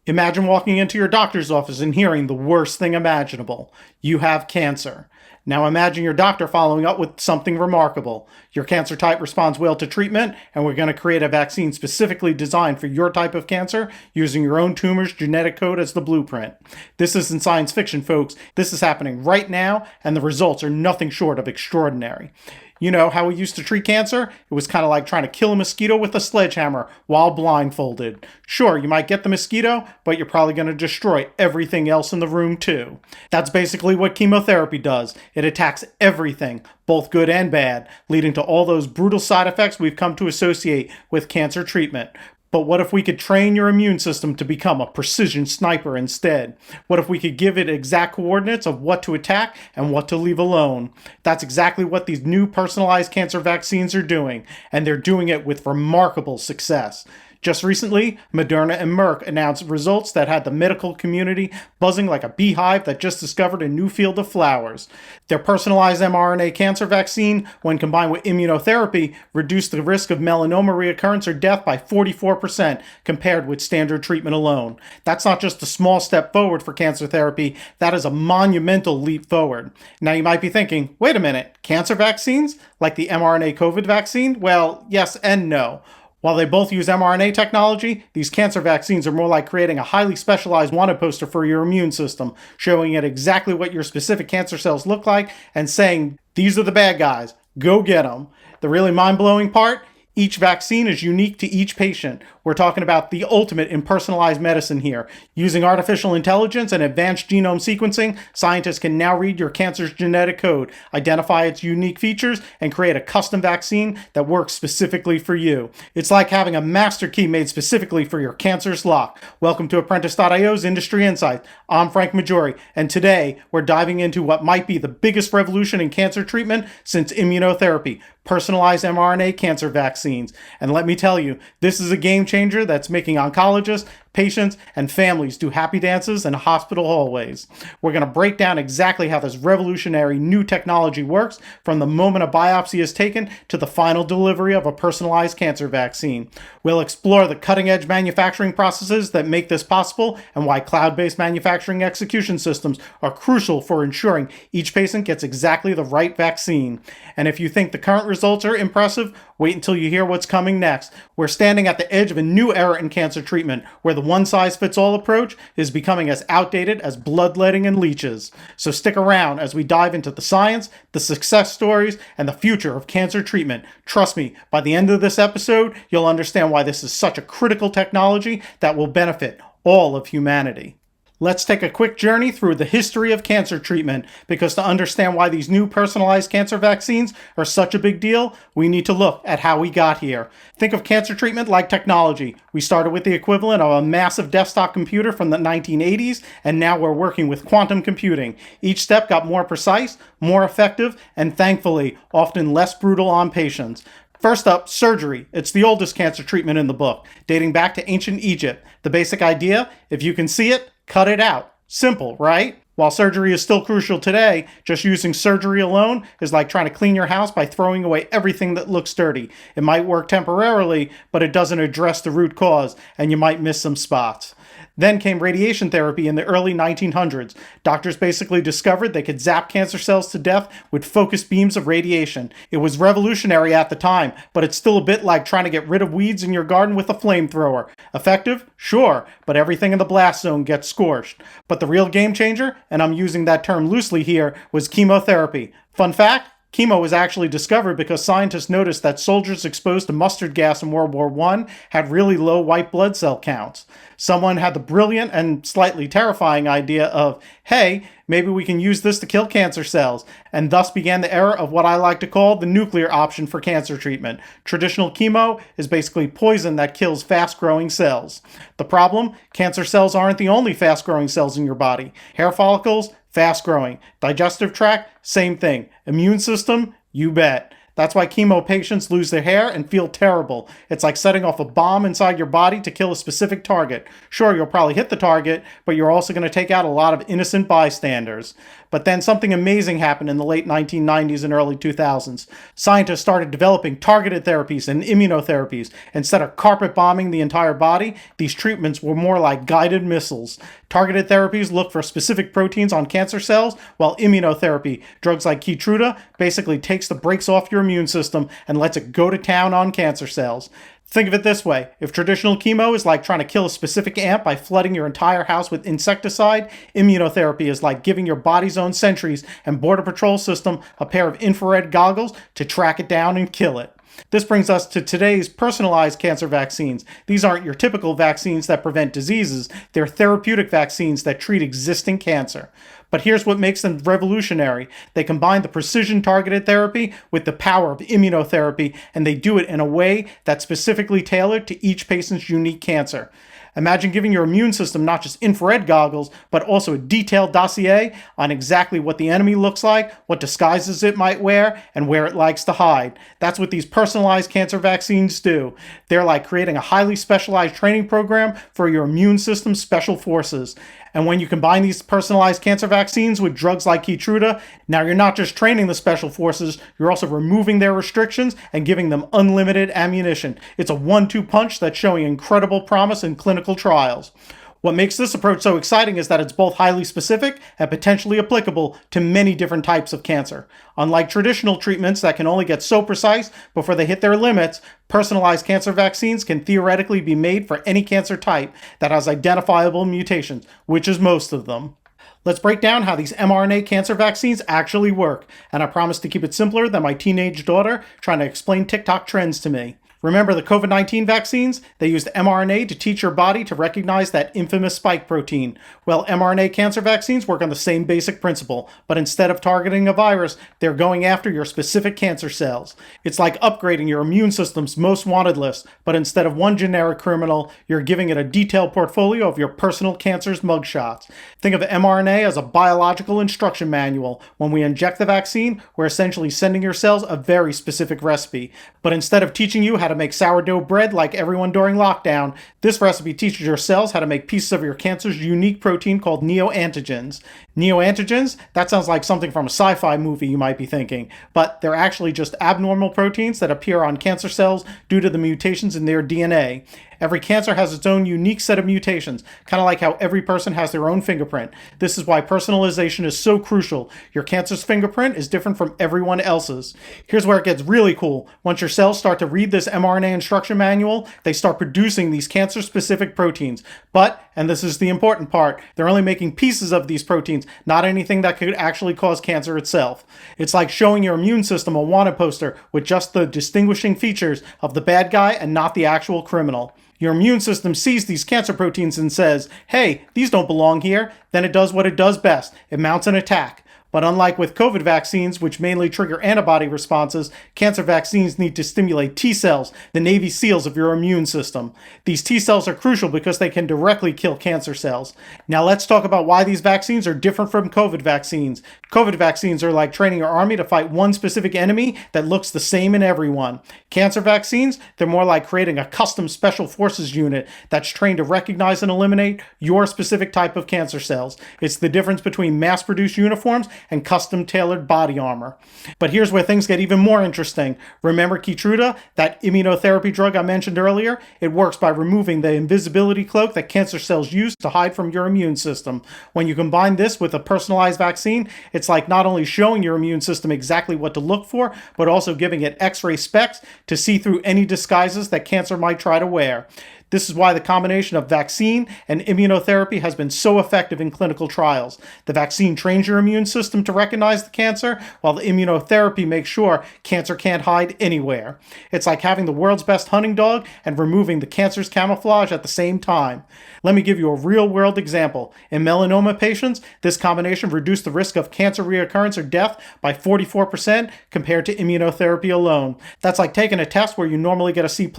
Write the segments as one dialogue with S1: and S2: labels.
S1: Imagine walking into your doctor's office and hearing the worst thing imaginable. You have cancer. Now imagine your doctor following up with something remarkable. Your cancer type responds well to treatment, and we're going to create a vaccine specifically designed for your type of cancer using your own tumor's genetic code as the blueprint. This isn't science fiction, folks. This is happening right now, and the results are nothing short of extraordinary. You know how we used to treat cancer? It was kind of like trying to kill a mosquito with a sledgehammer while blindfolded. Sure, you might get the mosquito, but you're probably going to destroy everything else in the room too. That's basically what chemotherapy does. It attacks everything, both good and bad, leading to all those brutal side effects we've come to associate with cancer treatment. But what if we could train your immune system to become a precision sniper instead? What if we could give it exact coordinates of what to attack and what to leave alone? That's exactly what these new personalized cancer vaccines are doing, and they're doing it with remarkable success. Just recently, Moderna and Merck announced results that had the medical community buzzing like a beehive that just discovered a new field of flowers. Their personalized mRNA cancer vaccine, when combined with immunotherapy, reduced the risk of melanoma reoccurrence or death by 44% compared with standard treatment alone. That's not just a small step forward for cancer therapy, that is a monumental leap forward. Now you might be thinking, wait a minute, cancer vaccines? Like the mRNA COVID vaccine? Well, yes and no. While they both use mRNA technology, these cancer vaccines are more like creating a highly specialized wanted poster for your immune system, showing it exactly what your specific cancer cells look like and saying, these are the bad guys, go get them. The really mind-blowing part? Each vaccine is unique to each patient. We're talking about the ultimate in personalized medicine here. Using artificial intelligence and advanced genome sequencing, scientists can now read your cancer's genetic code, identify its unique features, and create a custom vaccine that works specifically for you. It's like having a master key made specifically for your cancer's lock. Welcome to Apprentice.io's Industry Insights. I'm Frank Maggiore, and today we're diving into what might be the biggest revolution in cancer treatment since immunotherapy, personalized mRNA cancer vaccines. And let me tell you, this is a game changer that's making oncologists, patients, and families do happy dances in hospital hallways. We're going to break down exactly how this revolutionary new technology works from the moment a biopsy is taken to the final delivery of a personalized cancer vaccine. We'll explore the cutting-edge manufacturing processes that make this possible and why cloud-based manufacturing execution systems are crucial for ensuring each patient gets exactly the right vaccine. And if you think the current results are impressive, wait until you hear what's coming next. We're standing at the edge of a new era in cancer treatment where the one-size-fits-all approach is becoming as outdated as bloodletting and leeches. So stick around as we dive into the science, the success stories, and the future of cancer treatment. Trust me, by the end of this episode, you'll understand why this is such a critical technology that will benefit all of humanity. Let's take a quick journey through the history of cancer treatment, because to understand why these new personalized cancer vaccines are such a big deal, we need to look at how we got here. Think of cancer treatment like technology. We started with the equivalent of a massive desktop computer from the 1980s, and now we're working with quantum computing. Each step got more precise, more effective, and thankfully, often less brutal on patients. First up, surgery. It's the oldest cancer treatment in the book, dating back to ancient Egypt. The basic idea, if you can see it, cut it out. Simple, right? While surgery is still crucial today, just using surgery alone is like trying to clean your house by throwing away everything that looks dirty. It might work temporarily, but it doesn't address the root cause, and you might miss some spots. Then came radiation therapy in the early 1900s. Doctors basically discovered they could zap cancer cells to death with focused beams of radiation. It was revolutionary at the time, but it's still a bit like trying to get rid of weeds in your garden with a flamethrower. Effective? Sure, but everything in the blast zone gets scorched. But the real game changer, and I'm using that term loosely here, was chemotherapy. Fun fact? Chemo was actually discovered because scientists noticed that soldiers exposed to mustard gas in World War I had really low white blood cell counts. Someone had the brilliant and slightly terrifying idea of, hey, maybe we can use this to kill cancer cells, and thus began the era of what I like to call the nuclear option for cancer treatment. Traditional chemo is basically poison that kills fast-growing cells. The problem? Cancer cells aren't the only fast-growing cells in your body. Hair follicles, fast-growing. Digestive tract, same thing. Immune system, you bet. That's why chemo patients lose their hair and feel terrible. It's like setting off a bomb inside your body to kill a specific target. Sure, you'll probably hit the target, but you're also going to take out a lot of innocent bystanders. But then something amazing happened in the late 1990s and early 2000s. Scientists started developing targeted therapies and immunotherapies. Instead of carpet bombing the entire body, these treatments were more like guided missiles. Targeted therapies look for specific proteins on cancer cells, while immunotherapy, drugs like Keytruda, basically takes the brakes off your immune system and lets it go to town on cancer cells. Think of it this way. If traditional chemo is like trying to kill a specific ant by flooding your entire house with insecticide, immunotherapy is like giving your body's own sentries and Border Patrol system a pair of infrared goggles to track it down and kill it. This brings us to today's personalized cancer vaccines. These aren't your typical vaccines that prevent diseases. They're therapeutic vaccines that treat existing cancer. But here's what makes them revolutionary. They combine the precision targeted therapy with the power of immunotherapy, and they do it in a way that's specifically tailored to each patient's unique cancer. Imagine giving your immune system not just infrared goggles, but also a detailed dossier on exactly what the enemy looks like, what disguises it might wear, and where it likes to hide. That's what these personalized cancer vaccines do. They're like creating a highly specialized training program for your immune system's special forces. And when you combine these personalized cancer vaccines with drugs like Keytruda, now you're not just training the special forces, you're also removing their restrictions and giving them unlimited ammunition. It's a 1-2 punch that's showing incredible promise in clinical trials. What makes this approach so exciting is that it's both highly specific and potentially applicable to many different types of cancer. Unlike traditional treatments that can only get so precise before they hit their limits, personalized cancer vaccines can theoretically be made for any cancer type that has identifiable mutations, which is most of them. Let's break down how these mRNA cancer vaccines actually work, and I promise to keep it simpler than my teenage daughter trying to explain TikTok trends to me. Remember the COVID-19 vaccines? They used mRNA to teach your body to recognize that infamous spike protein. Well, mRNA cancer vaccines work on the same basic principle, but instead of targeting a virus, they're going after your specific cancer cells. It's like upgrading your immune system's most wanted list, but instead of one generic criminal, you're giving it a detailed portfolio of your personal cancer's mugshots. Think of mRNA as a biological instruction manual. When we inject the vaccine, we're essentially sending your cells a very specific recipe. But instead of teaching you how to make sourdough bread like everyone during lockdown, this recipe teaches your cells how to make pieces of your cancer's unique protein called neoantigens. Neoantigens? That sounds like something from a sci-fi movie, you might be thinking, but they're actually just abnormal proteins that appear on cancer cells due to the mutations in their DNA. Every cancer has its own unique set of mutations, kind of like how every person has their own fingerprint. This is why personalization is so crucial. Your cancer's fingerprint is different from everyone else's. Here's where it gets really cool. Once your cells start to read this mRNA instruction manual, they start producing these cancer-specific proteins. But, and this is the important part, they're only making pieces of these proteins, not anything that could actually cause cancer itself. It's like showing your immune system a wanted poster with just the distinguishing features of the bad guy and not the actual criminal. Your immune system sees these cancer proteins and says, hey, these don't belong here. Then it does what it does best. It mounts an attack. But unlike with COVID vaccines, which mainly trigger antibody responses, cancer vaccines need to stimulate T cells, the Navy SEALs of your immune system. These T cells are crucial because they can directly kill cancer cells. Now let's talk about why these vaccines are different from COVID vaccines. COVID vaccines are like training your army to fight one specific enemy that looks the same in everyone. Cancer vaccines, they're more like creating a custom special forces unit that's trained to recognize and eliminate your specific type of cancer cells. It's the difference between mass-produced uniforms and custom-tailored body armor. But here's where things get even more interesting. Remember Keytruda, that immunotherapy drug I mentioned earlier? It works by removing the invisibility cloak that cancer cells use to hide from your immune system. When you combine this with a personalized vaccine, it's like not only showing your immune system exactly what to look for, but also giving it X-ray specs to see through any disguises that cancer might try to wear. This is why the combination of vaccine and immunotherapy has been so effective in clinical trials. The vaccine trains your immune system to recognize the cancer, while the immunotherapy makes sure cancer can't hide anywhere. It's like having the world's best hunting dog and removing the cancer's camouflage at the same time. Let me give you a real-world example. In melanoma patients, this combination reduced the risk of cancer reoccurrence or death by 44% compared to immunotherapy alone. That's like taking a test where you normally get a C+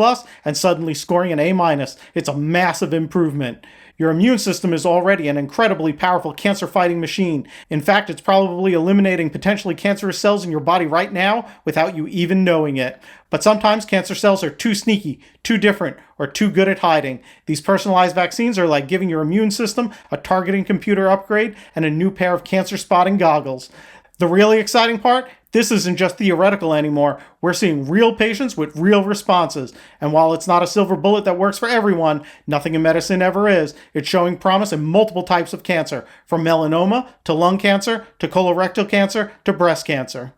S1: and suddenly scoring an A- finest. It's a massive improvement. Your immune system is already an incredibly powerful cancer-fighting machine. In fact, it's probably eliminating potentially cancerous cells in your body right now without you even knowing it. But sometimes cancer cells are too sneaky, too different, or too good at hiding. These personalized vaccines are like giving your immune system a targeting computer upgrade and a new pair of cancer spotting goggles. The really exciting part? This isn't just theoretical anymore. We're seeing real patients with real responses. And while it's not a silver bullet that works for everyone, nothing in medicine ever is, it's showing promise in multiple types of cancer, from melanoma to lung cancer to colorectal cancer to breast cancer.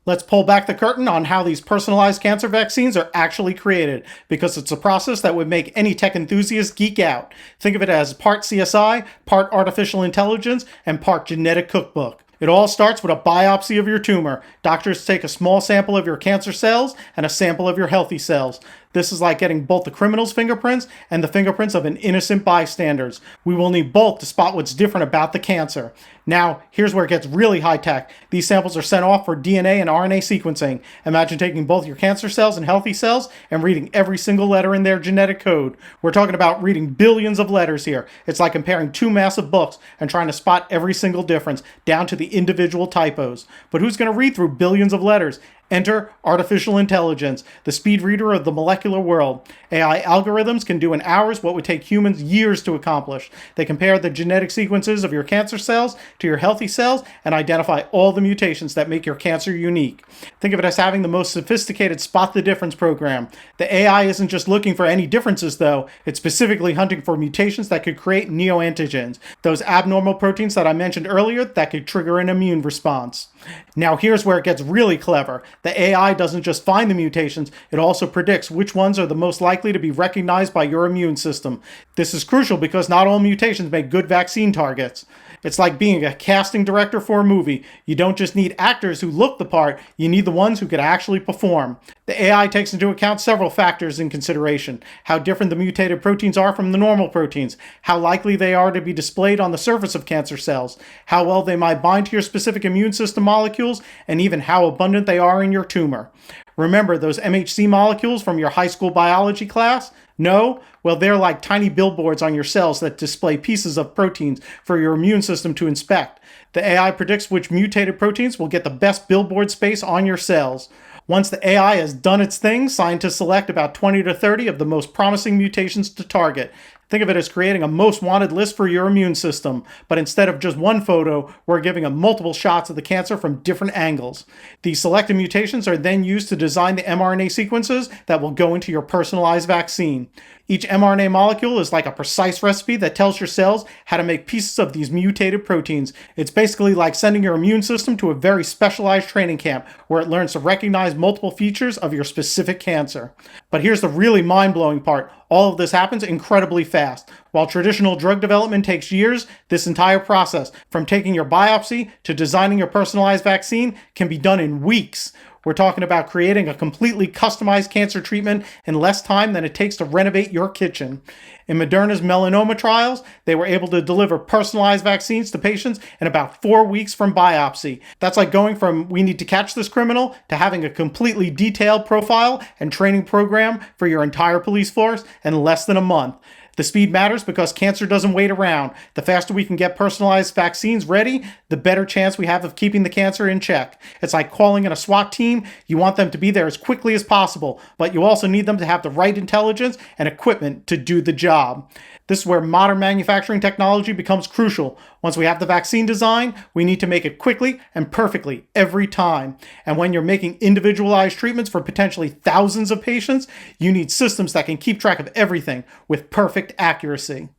S1: Let's pull back the curtain on how these personalized cancer vaccines are actually created, because it's a process that would make any tech enthusiast geek out. Think of it as part CSI, part artificial intelligence, and part genetic cookbook. It all starts with a biopsy of your tumor. Doctors take a small sample of your cancer cells and a sample of your healthy cells. This is like getting both the criminal's fingerprints and the fingerprints of an innocent bystanders. We will need both to spot what's different about the cancer. Now, here's where it gets really high-tech. These samples are sent off for DNA and RNA sequencing. Imagine taking both your cancer cells and healthy cells and reading every single letter in their genetic code. We're talking about reading billions of letters here. It's like comparing two massive books and trying to spot every single difference, down to the individual typos. But who's going to read through billions of letters? Enter artificial intelligence, the speed reader of the molecular world. AI algorithms can do in hours what would take humans years to accomplish. They compare the genetic sequences of your cancer cells to your healthy cells and identify all the mutations that make your cancer unique. Think of it as having the most sophisticated spot the difference program. The AI isn't just looking for any differences though, it's specifically hunting for mutations that could create neoantigens, those abnormal proteins that I mentioned earlier that could trigger an immune response. Now here's where it gets really clever. The AI doesn't just find the mutations, it also predicts which ones are the most likely to be recognized by your immune system. This is crucial because not all mutations make good vaccine targets. It's like being a casting director for a movie. You don't just need actors who look the part, you need the ones who could actually perform. The AI takes into account several factors in consideration: how different the mutated proteins are from the normal proteins, how likely they are to be displayed on the surface of cancer cells, how well they might bind to your specific immune system molecules, and even how abundant they are in your tumor. Remember those MHC molecules from your high school biology class? No? Well, they're like tiny billboards on your cells that display pieces of proteins for your immune system to inspect. The AI predicts which mutated proteins will get the best billboard space on your cells. Once the AI has done its thing, scientists select about 20 to 30 of the most promising mutations to target. Think of it as creating a most wanted list for your immune system, but instead of just one photo, we're giving them multiple shots of the cancer from different angles. These selected mutations are then used to design the mRNA sequences that will go into your personalized vaccine. Each mRNA molecule is like a precise recipe that tells your cells how to make pieces of these mutated proteins. It's basically like sending your immune system to a very specialized training camp where it learns to recognize multiple features of your specific cancer. But here's the really mind-blowing part. All of this happens incredibly fast. While traditional drug development takes years, this entire process, from taking your biopsy to designing your personalized vaccine, can be done in weeks. We're talking about creating a completely customized cancer treatment in less time than it takes to renovate your kitchen. In Moderna's melanoma trials, they were able to deliver personalized vaccines to patients in about 4 weeks from biopsy. That's like going from "we need to catch this criminal" to having a completely detailed profile and training program for your entire police force in less than a month. The speed matters because cancer doesn't wait around. The faster we can get personalized vaccines ready, the better chance we have of keeping the cancer in check. It's like calling in a SWAT team. You want them to be there as quickly as possible, but you also need them to have the right intelligence and equipment to do the job. This is where modern manufacturing technology becomes crucial. Once we have the vaccine design, we need to make it quickly and perfectly every time. And when you're making individualized treatments for potentially thousands of patients, you need systems that can keep track of everything with perfect accuracy.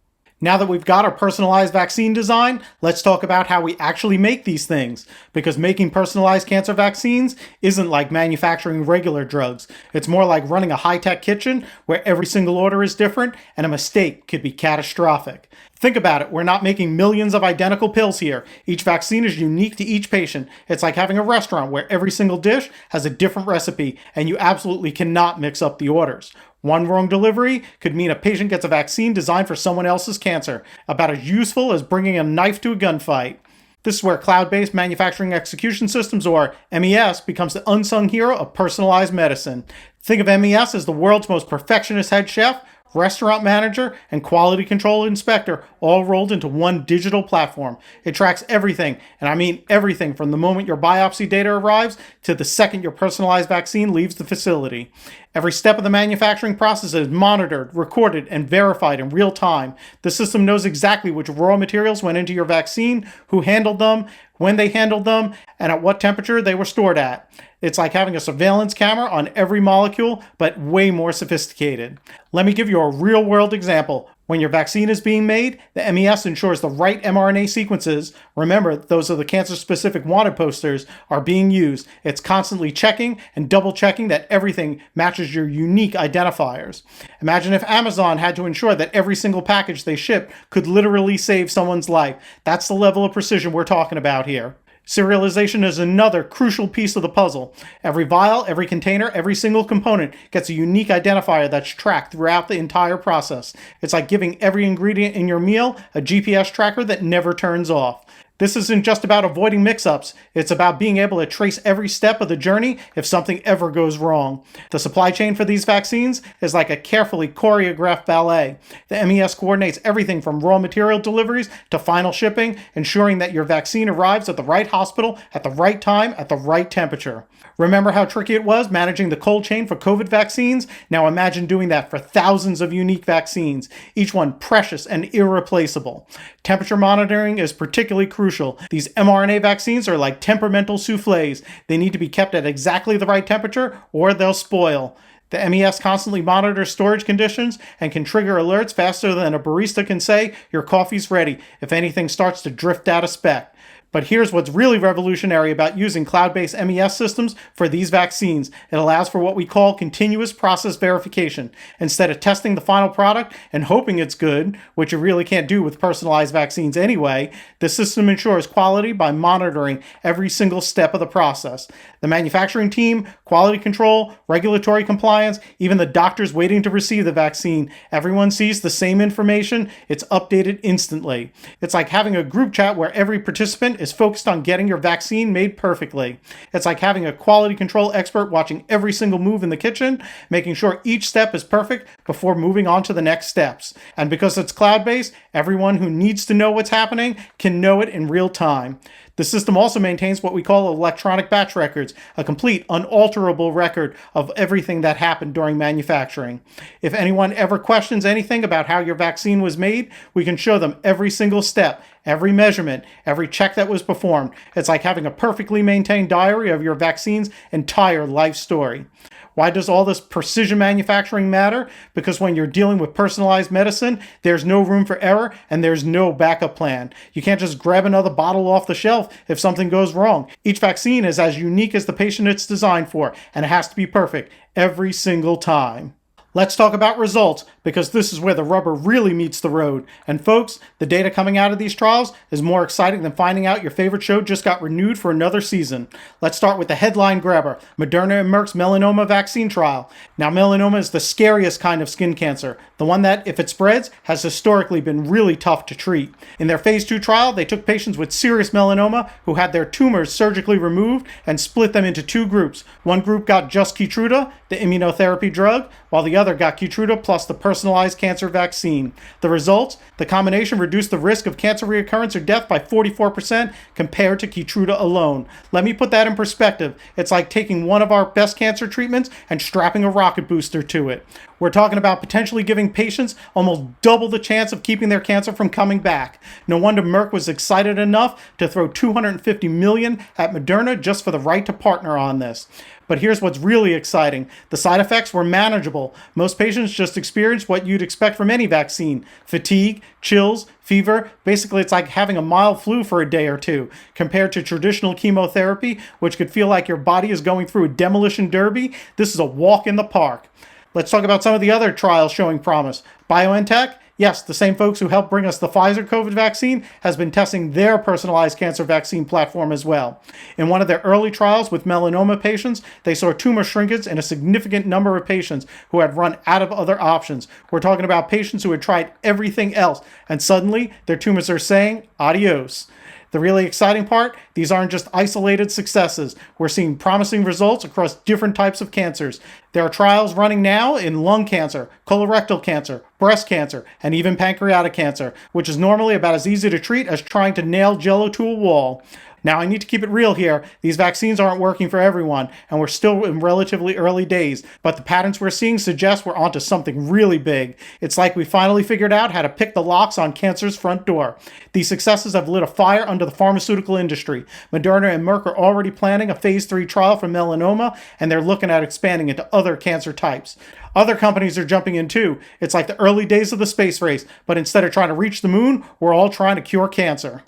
S1: Now that we've got our personalized vaccine design, let's talk about how we actually make these things. Because making personalized cancer vaccines isn't like manufacturing regular drugs. It's more like running a high-tech kitchen where every single order is different and a mistake could be catastrophic. Think about it, we're not making millions of identical pills here. Each vaccine is unique to each patient. It's like having a restaurant where every single dish has a different recipe and you absolutely cannot mix up the orders. One wrong delivery could mean a patient gets a vaccine designed for someone else's cancer, about as useful as bringing a knife to a gunfight. This is where cloud-based manufacturing execution systems, or MES, becomes the unsung hero of personalized medicine. Think of MES as the world's most perfectionist head chef, restaurant manager, and quality control inspector all rolled into one digital platform. It tracks everything, and I mean everything, from the moment your biopsy data arrives to the second your personalized vaccine leaves the facility. Every step of the manufacturing process is monitored, recorded, and verified in real time. The system knows exactly which raw materials went into your vaccine, who handled them, when they handled them, and at what temperature they were stored at. It's like having a surveillance camera on every molecule, but way more sophisticated. Let me give you a real-world example. When your vaccine is being made, the MES ensures the right mRNA sequences, remember, those are the cancer-specific wanted posters, are being used. It's constantly checking and double-checking that everything matches your unique identifiers. Imagine if Amazon had to ensure that every single package they ship could literally save someone's life. That's the level of precision we're talking about here. Serialization is another crucial piece of the puzzle. Every vial, every container, every single component gets a unique identifier that's tracked throughout the entire process. It's like giving every ingredient in your meal a GPS tracker that never turns off. This isn't just about avoiding mix-ups. It's about being able to trace every step of the journey if something ever goes wrong. The supply chain for these vaccines is like a carefully choreographed ballet. The MES coordinates everything from raw material deliveries to final shipping, ensuring that your vaccine arrives at the right hospital at the right time at the right temperature. Remember how tricky it was managing the cold chain for COVID vaccines? Now imagine doing that for thousands of unique vaccines, each one precious and irreplaceable. Temperature monitoring is particularly crucial. These mRNA vaccines are like temperamental soufflés. They need to be kept at exactly the right temperature or they'll spoil. The MES constantly monitors storage conditions and can trigger alerts faster than a barista can say, your coffee's ready, if anything starts to drift out of spec. But here's what's really revolutionary about using cloud-based MES systems for these vaccines. It allows for what we call continuous process verification. Instead of testing the final product and hoping it's good, which you really can't do with personalized vaccines anyway, the system ensures quality by monitoring every single step of the process. The manufacturing team, quality control, regulatory compliance, even the doctors waiting to receive the vaccine, everyone sees the same information. It's updated instantly. It's like having a group chat where every participant is focused on getting your vaccine made perfectly. It's like having a quality control expert watching every single move in the kitchen, making sure each step is perfect before moving on to the next steps. And because it's cloud-based, everyone who needs to know what's happening can know it in real time. The system also maintains what we call electronic batch records, a complete, unalterable record of everything that happened during manufacturing. If anyone ever questions anything about how your vaccine was made, we can show them every single step, every measurement, every check that was performed. It's like having a perfectly maintained diary of your vaccine's entire life story. Why does all this precision manufacturing matter? Because when you're dealing with personalized medicine, there's no room for error and there's no backup plan. You can't just grab another bottle off the shelf if something goes wrong. Each vaccine is as unique as the patient it's designed for, and it has to be perfect every single time. Let's talk about results, because this is where the rubber really meets the road. And folks, the data coming out of these trials is more exciting than finding out your favorite show just got renewed for another season. Let's start with the headline grabber, Moderna and Merck's melanoma vaccine trial. Now, melanoma is the scariest kind of skin cancer, the one that, if it spreads, has historically been really tough to treat. In their phase 2 trial, they took patients with serious melanoma who had their tumors surgically removed and split them into two groups. One group got just Keytruda, the immunotherapy drug, while the other got Keytruda plus the personalized cancer vaccine. The results? The combination reduced the risk of cancer recurrence or death by 44% compared to Keytruda alone. Let me put that in perspective. It's like taking one of our best cancer treatments and strapping a rocket booster to it. We're talking about potentially giving patients almost double the chance of keeping their cancer from coming back. No wonder Merck was excited enough to throw $250 million at Moderna just for the right to partner on this. But here's what's really exciting. The side effects were manageable. Most patients just experienced what you'd expect from any vaccine: fatigue, chills, fever. Basically, it's like having a mild flu for a day or two, compared to traditional chemotherapy, which could feel like your body is going through a demolition derby. This is a walk in the park. Let's talk about some of the other trials showing promise. BioNTech, yes, the same folks who helped bring us the Pfizer COVID vaccine, has been testing their personalized cancer vaccine platform as well. In one of their early trials with melanoma patients, they saw tumor shrinkage in a significant number of patients who had run out of other options. We're talking about patients who had tried everything else, and suddenly their tumors are saying adios. The really exciting part, these aren't just isolated successes. We're seeing promising results across different types of cancers. There are trials running now in lung cancer, colorectal cancer, breast cancer, and even pancreatic cancer, which is normally about as easy to treat as trying to nail Jell-O to a wall. Now, I need to keep it real here. These vaccines aren't working for everyone, and we're still in relatively early days, but the patterns we're seeing suggest we're onto something really big. It's like we finally figured out how to pick the locks on cancer's front door. These successes have lit a fire under the pharmaceutical industry. Moderna and Merck are already planning a phase 3 trial for melanoma, and they're looking at expanding into other cancer types. Other companies are jumping in too. It's like the early days of the space race, but instead of trying to reach the moon, we're all trying to cure cancer.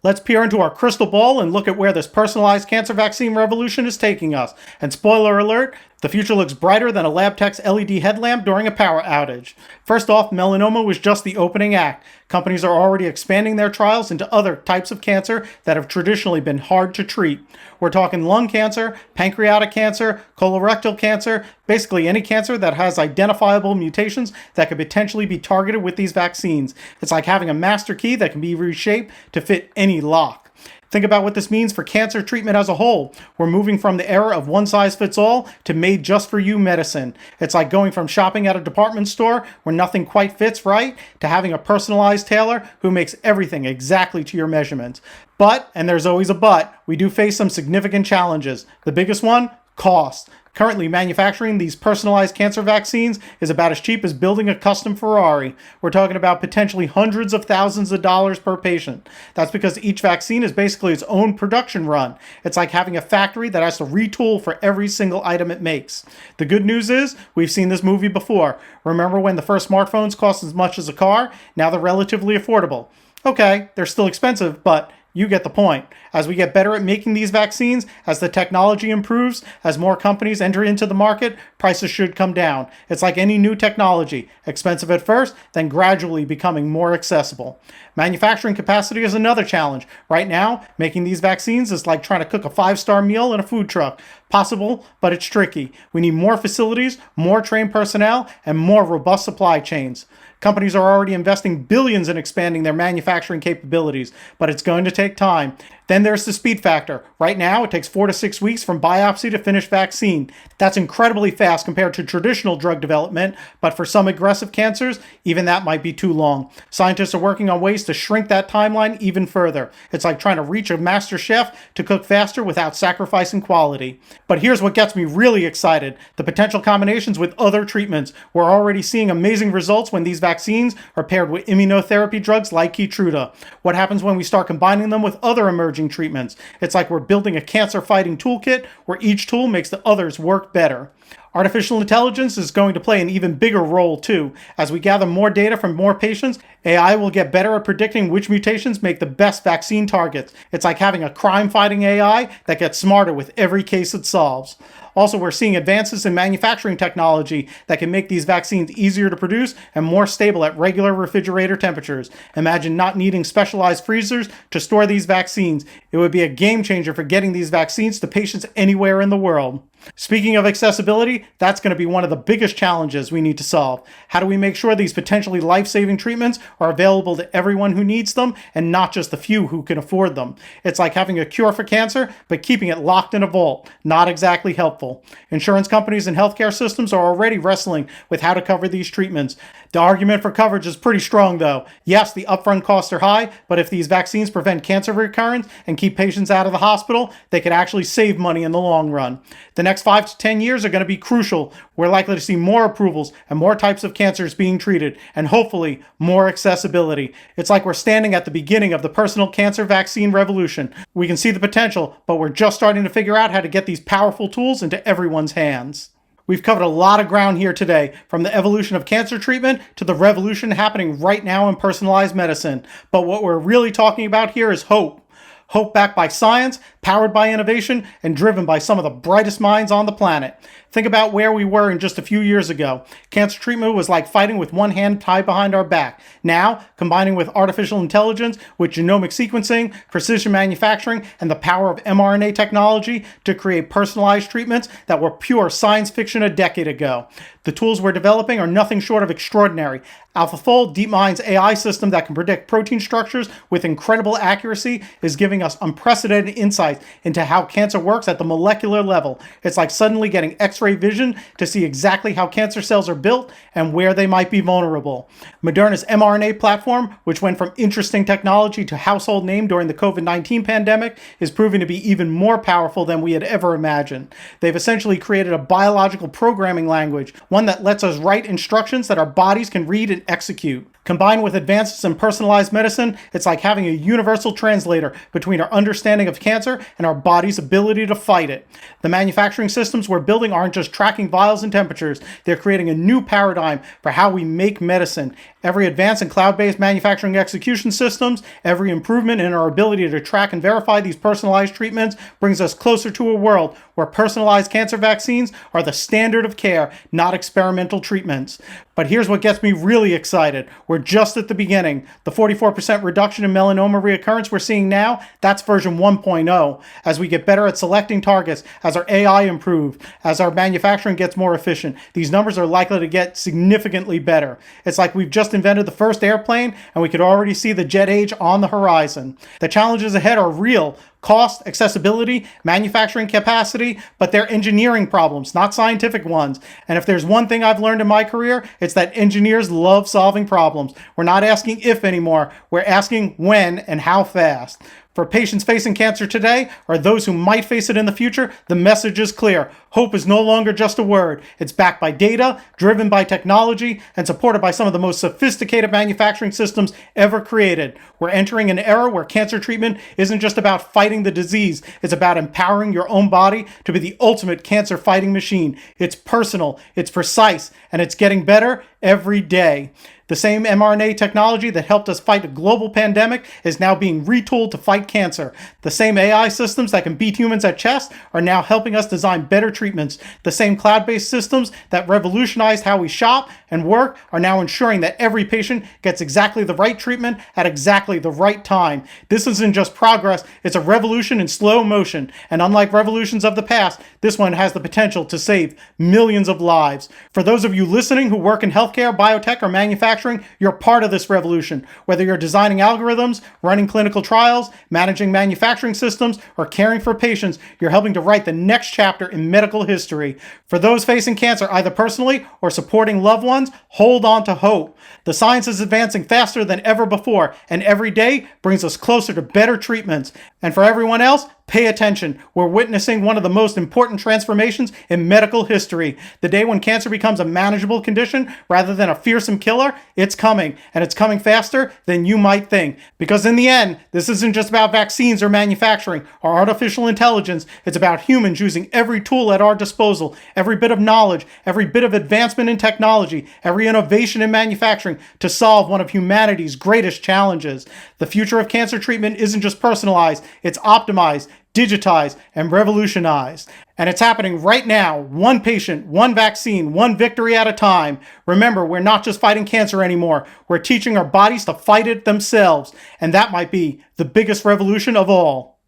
S1: Let's peer into our crystal ball and look at where this personalized cancer vaccine revolution is taking us. And spoiler alert, the future looks brighter than a lab tech's LED headlamp during a power outage. First off, melanoma was just the opening act. Companies are already expanding their trials into other types of cancer that have traditionally been hard to treat. We're talking lung cancer, pancreatic cancer, colorectal cancer, basically any cancer that has identifiable mutations that could potentially be targeted with these vaccines. It's like having a master key that can be reshaped to fit any lock. Think about what this means for cancer treatment as a whole. We're moving from the era of one-size-fits-all to made-just-for-you medicine. It's like going from shopping at a department store where nothing quite fits right to having a personalized tailor who makes everything exactly to your measurements. But, and there's always a but, we do face some significant challenges. The biggest one? Cost. Currently, manufacturing these personalized cancer vaccines is about as cheap as building a custom Ferrari. We're talking about potentially hundreds of thousands of dollars per patient. That's because each vaccine is basically its own production run. It's like having a factory that has to retool for every single item it makes. The good news is, we've seen this movie before. Remember when the first smartphones cost as much as a car? Now they're relatively affordable. Okay, they're still expensive, but you get the point. As we get better at making these vaccines, as the technology improves, as more companies enter into the market, prices should come down. It's like any new technology, expensive at first, then gradually becoming more accessible. Manufacturing capacity is another challenge. Right now, making these vaccines is like trying to cook a 5-star meal in a food truck. Possible, but it's tricky. We need more facilities, more trained personnel, and more robust supply chains. Companies are already investing billions in expanding their manufacturing capabilities, but it's going to take time. Then there's the speed factor. Right now, it takes 4 to 6 weeks from biopsy to finished vaccine. That's incredibly fast compared to traditional drug development, but for some aggressive cancers, even that might be too long. Scientists are working on ways to shrink that timeline even further. It's like trying to reach a master chef to cook faster without sacrificing quality. But here's what gets me really excited: the potential combinations with other treatments. We're already seeing amazing results when these vaccines are paired with immunotherapy drugs like Keytruda. What happens when we start combining them with other emerging treatments? It's like we're building a cancer-fighting toolkit where each tool makes the others work better. Artificial intelligence is going to play an even bigger role too. As we gather more data from more patients, AI will get better at predicting which mutations make the best vaccine targets. It's like having a crime-fighting AI that gets smarter with every case it solves. Also, we're seeing advances in manufacturing technology that can make these vaccines easier to produce and more stable at regular refrigerator temperatures. Imagine not needing specialized freezers to store these vaccines. It would be a game changer for getting these vaccines to patients anywhere in the world. Speaking of accessibility, that's going to be one of the biggest challenges we need to solve. How do we make sure these potentially life-saving treatments are available to everyone who needs them and not just the few who can afford them? It's like having a cure for cancer, but keeping it locked in a vault. Not exactly helpful. Insurance companies and healthcare systems are already wrestling with how to cover these treatments. The argument for coverage is pretty strong, though. Yes, the upfront costs are high, but if these vaccines prevent cancer recurrence and keep patients out of the hospital, they could actually save money in the long run. The next 5 to 10 years are going to be crucial. We're likely to see more approvals and more types of cancers being treated, and hopefully more accessibility. It's like we're standing at the beginning of the personal cancer vaccine revolution. We can see the potential, but we're just starting to figure out how to get these powerful tools into everyone's hands. We've covered a lot of ground here today, from the evolution of cancer treatment to the revolution happening right now in personalized medicine. But what we're really talking about here is hope. Hope backed by science, powered by innovation and driven by some of the brightest minds on the planet. Think about where we were in just a few years ago. Cancer treatment was like fighting with one hand tied behind our back. Now, combining with artificial intelligence, with genomic sequencing, precision manufacturing, and the power of mRNA technology to create personalized treatments that were pure science fiction a decade ago. The tools we're developing are nothing short of extraordinary. AlphaFold, DeepMind's AI system that can predict protein structures with incredible accuracy, is giving us unprecedented insights into how cancer works at the molecular level. It's like suddenly getting X-ray vision to see exactly how cancer cells are built and where they might be vulnerable. Moderna's mRNA platform, which went from interesting technology to household name during the COVID-19 pandemic, is proving to be even more powerful than we had ever imagined. They've essentially created a biological programming language, one that lets us write instructions that our bodies can read and execute. Combined with advances in personalized medicine, it's like having a universal translator between our understanding of cancer and our body's ability to fight it. The manufacturing systems we're building aren't just tracking vials and temperatures, they're creating a new paradigm for how we make medicine. Every advance in cloud-based manufacturing execution systems, every improvement in our ability to track and verify these personalized treatments brings us closer to a world where personalized cancer vaccines are the standard of care, not experimental treatments. But here's what gets me really excited. We're just at the beginning. The 44% reduction in melanoma reoccurrence we're seeing now, that's version 1.0. As we get better at selecting targets, as our AI improves, as our manufacturing gets more efficient, these numbers are likely to get significantly better. It's like we've just invented the first airplane and we could already see the jet age on the horizon. The challenges ahead are real. Cost, accessibility, manufacturing capacity, but they're engineering problems, not scientific ones. And if there's one thing I've learned in my career, it's that engineers love solving problems. We're not asking if anymore, we're asking when and how fast. For patients facing cancer today, or those who might face it in the future, the message is clear. Hope is no longer just a word. It's backed by data, driven by technology, and supported by some of the most sophisticated manufacturing systems ever created. We're entering an era where cancer treatment isn't just about fighting the disease. It's about empowering your own body to be the ultimate cancer fighting machine. It's personal, it's precise, and it's getting better every day. The same mRNA technology that helped us fight a global pandemic is now being retooled to fight cancer. The same AI systems that can beat humans at chess are now helping us design better treatments. The same cloud-based systems that revolutionized how we shop and work are now ensuring that every patient gets exactly the right treatment at exactly the right time. This isn't just progress, it's a revolution in slow motion. And unlike revolutions of the past, this one has the potential to save millions of lives. For those of you listening who work in healthcare, biotech, or manufacturing, you're part of this revolution. Whether you're designing algorithms, running clinical trials, managing manufacturing systems, or caring for patients, you're helping to write the next chapter in medical history. For those facing cancer, either personally or supporting loved ones, hold on to hope. The science is advancing faster than ever before, and every day brings us closer to better treatments. And for everyone else, pay attention. We're witnessing one of the most important transformations in medical history. The day when cancer becomes a manageable condition rather than a fearsome killer, it's coming, and it's coming faster than you might think. Because in the end, this isn't just about vaccines or manufacturing or artificial intelligence. It's about humans using every tool at our disposal, every bit of knowledge, every bit of advancement in technology, every innovation in manufacturing to solve one of humanity's greatest challenges. The future of cancer treatment isn't just personalized, it's optimized, digitized, and revolutionized. And it's happening right now, one patient, one vaccine, one victory at a time. Remember, we're not just fighting cancer anymore. We're teaching our bodies to fight it themselves. And that might be the biggest revolution of all.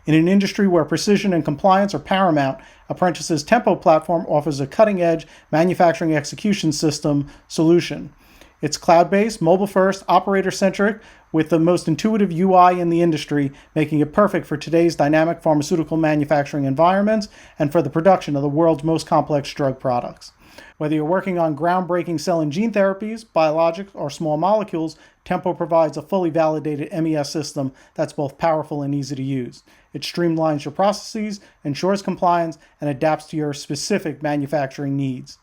S1: In an industry where precision and compliance are paramount, Apprentice's Tempo platform offers a cutting-edge manufacturing execution system solution. It's cloud-based, mobile-first, operator-centric, with the most intuitive UI in the industry, making it perfect for today's dynamic pharmaceutical manufacturing environments and for the production of the world's most complex drug products. Whether you're working on groundbreaking cell and gene therapies, biologics, or small molecules, Tempo provides a fully validated MES system that's both powerful and easy to use. It streamlines your processes, ensures compliance, and adapts to your specific manufacturing needs.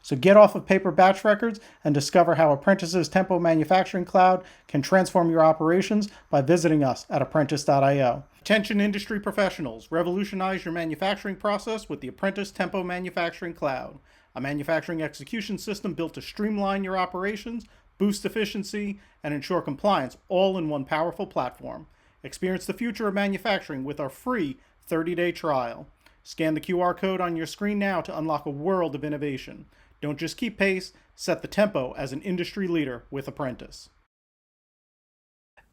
S1: So get off of paper batch records and discover how Apprentice's Tempo Manufacturing Cloud can transform your operations by visiting us at apprentice.io. Attention industry professionals, revolutionize your manufacturing process with the Apprentice Tempo Manufacturing Cloud, a manufacturing execution system built to streamline your operations, boost efficiency, and ensure compliance all in one powerful platform. Experience the future of manufacturing with our free 30-day trial. Scan the QR code on your screen now to unlock a world of innovation. Don't just keep pace, set the tempo as an industry leader with Apprentice.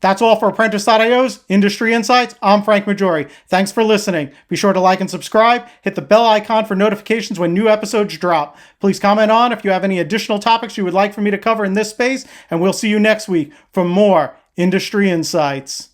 S1: That's all for Apprentice.io's Industry Insights. I'm Frank Maggiore. Thanks for listening. Be sure to like and subscribe. Hit the bell icon for notifications when new episodes drop. Please comment on if you have any additional topics you would like for me to cover in this space, and we'll see you next week for more Industry Insights.